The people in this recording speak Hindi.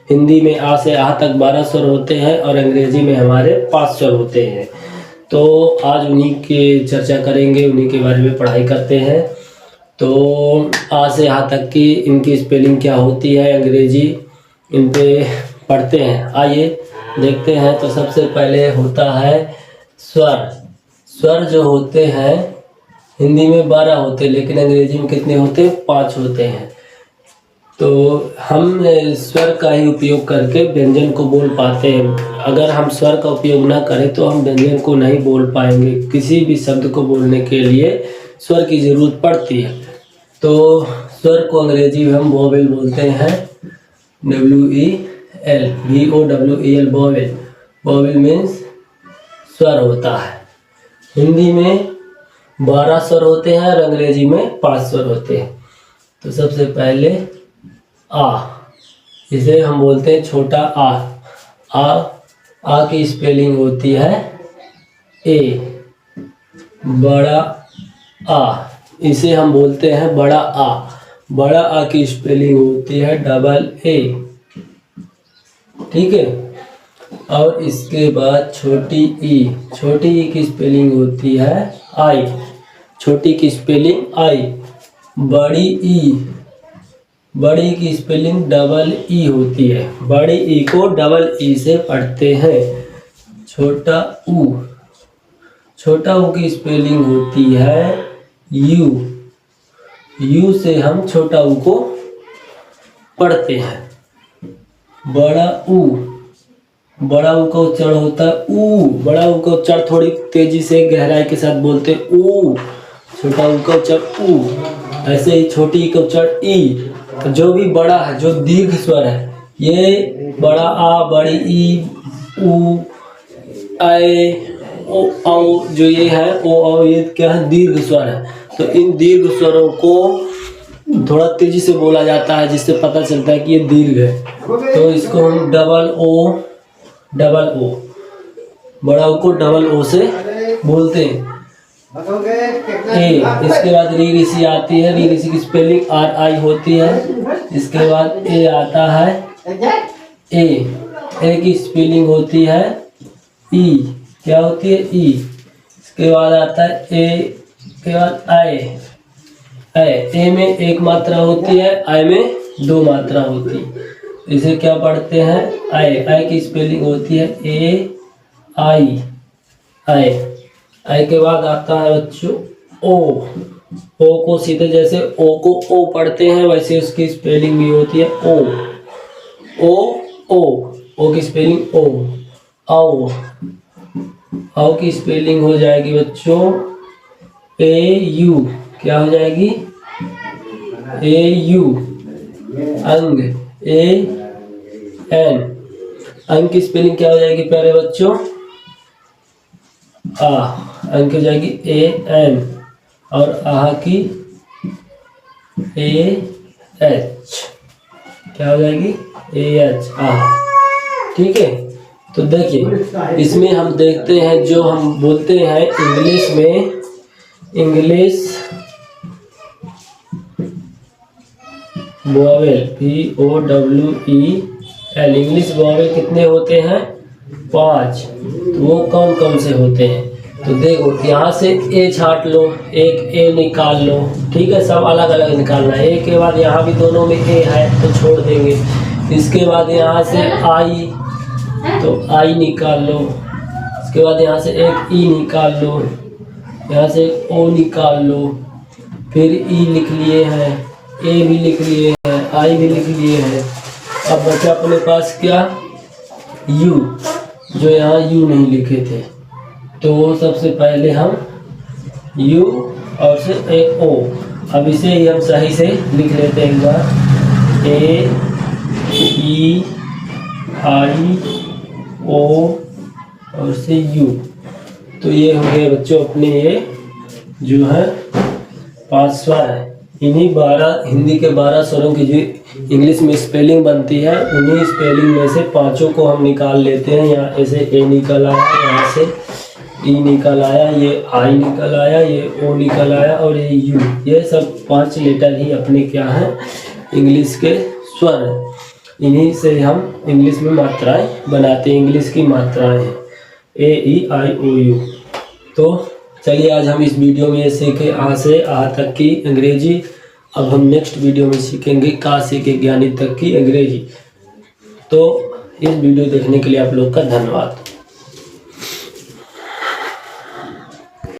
हिंदी में आ से आ तक 12 स्वर होते हैं और अंग्रेजी में हमारे 5 स्वर होते हैं। तो आज उन्हीं की चर्चा करेंगे, उन्हीं के बारे में पढ़ाई करते हैं। तो आ से आ तक की इनकी स्पेलिंग क्या होती है अंग्रेजी, इन पे पढ़ते हैं। आइए देखते हैं। तो सबसे पहले होता है स्वर। स्वर जो होते हैं हिंदी में 12 होते हैं, लेकिन अंग्रेजी में कितने होते हैं? 5 होते हैं। तो हम स्वर का ही उपयोग करके व्यंजन को बोल पाते हैं। अगर हम स्वर का उपयोग ना करें तो हम व्यंजन को नहीं बोल पाएंगे। किसी भी शब्द को बोलने के लिए स्वर की ज़रूरत पड़ती है। तो स्वर को अंग्रेजी में हम वोवेल बोलते हैं, WEL, VOWEL, vowel. Vowel means स्वर होता है। हिंदी में 12 स्वर होते हैं और अंग्रेजी में 5 स्वर होते हैं। तो सबसे पहले आ, इसे हम बोलते हैं छोटा आ। आ की स्पेलिंग होती है ए। बड़ा आ, इसे हम बोलते हैं बड़ा आ। बड़ा आ की स्पेलिंग होती है डबल ए। ठीक है। और इसके बाद छोटी ई। छोटी ई की स्पेलिंग होती है आई। छोटी की स्पेलिंग आई। बड़ी ई, बड़ी की स्पेलिंग डबल ई होती है। बड़ी ई को डबल ई से पढ़ते हैं। छोटा ऊ, छोटा ऊ की स्पेलिंग होती है यू। यू से हम छोटा ऊ को पढ़ते हैं। बड़ा ऊ, बड़ा ऊ का उच्चारण होता है ऊ। बड़ा ऊ का उच्चारण थोड़ी तेजी से गहराई के साथ बोलते हैं ऊ। छोटा ऊ का उच्चारण ऊ। ऐसे ही छोटी ई का उच्चारण ई। जो भी बड़ा है, जो दीर्घ स्वर है, ये बड़ा आ, बड़ी ई, ऊ, ए, ओ, औ, जो ये है ओ, औ, ये क्या है? दीर्घ स्वर है। तो इन दीर्घ स्वरों को थोड़ा तेजी से बोला जाता है, जिससे पता चलता है कि ये दीर्घ है। तो इसको हम डबल ओ, बड़ा ओ को डबल ओ से बोलते हैं। ए, इसके बाद री ऋषि आती है। री ऋषि की स्पेलिंग RI होती है। इसके बाद ए आता है ए। ए की स्पेलिंग होती है ई। क्या होती है? ई। इसके बाद आता है ए के बाद आई। ए में एक मात्रा होती है, आई में 2 मात्रा होती है। इसे क्या पढ़ते हैं? आई की स्पेलिंग होती है AI। आई के बाद आता है बच्चों ओ। ओ को सीधे जैसे ओ को ओ पढ़ते हैं, वैसे उसकी स्पेलिंग भी होती है ओ की स्पेलिंग ओ। औ की स्पेलिंग हो जाएगी बच्चों AU। क्या हो जाएगी? AU। अंग AN। अंग की स्पेलिंग क्या हो जाएगी प्यारे बच्चों? आ। अंग की हो जाएगी AN और आह की AH। क्या हो जाएगी? AH, आह। ठीक है। तो देखिए, इसमें हम देखते हैं जो हम बोलते हैं इंग्लिश में, English vowel, VOWEL। English vowel कितने होते हैं? 5। तो वो कौन कौन से होते हैं? तो देखो, यहाँ से ए छाट लो, एक ए निकाल लो। ठीक है, सब अलग अलग निकालना है। ए के बाद यहाँ भी दोनों में ए है तो छोड़ देंगे। इसके बाद यहाँ से आई, तो आई निकाल लो। इसके बाद यहाँ से एक ई निकाल लो, यहाँ से ओ निकाल लो। फिर ई लिख लिए हैं, ए भी लिख लिए हैं, आई भी लिख लिए हैं। अब बचा अपने पास क्या? यू, जो यहाँ यू नहीं लिखे थे। तो सबसे पहले हम यू और से एक ओ। अब इसे ही हम सही से लिख लेते हैं एक बार। AEI O और से यू। तो ये हो गए बच्चों अपने ये जो है 5 स्वर है। इन्हीं 12 हिंदी के 12 स्वरों की जो इंग्लिश में स्पेलिंग बनती है, उन्हीं स्पेलिंग में से 5 को हम निकाल लेते हैं। यहाँ ऐसे ए निकल आया, यहाँ से ई निकल आया, ये आई निकल आया, ये ओ निकल आया और ये यू। ये सब 5 लेटर ही अपने क्या हैं? इंग्लिश के स्वर हैं। इन्हीं से हम इंग्लिश में मात्राएं बनाते हैं, इंग्लिश की मात्राएं हैं ए ई आई ओ यू। तो चलिए आज हम इस वीडियो में सीखे आ से आ तक की अंग्रेजी। अब हम नेक्स्ट वीडियो में सीखेंगे का से के ज्ञानी तक की अंग्रेजी। तो इस वीडियो देखने के लिए आप लोग का धन्यवाद।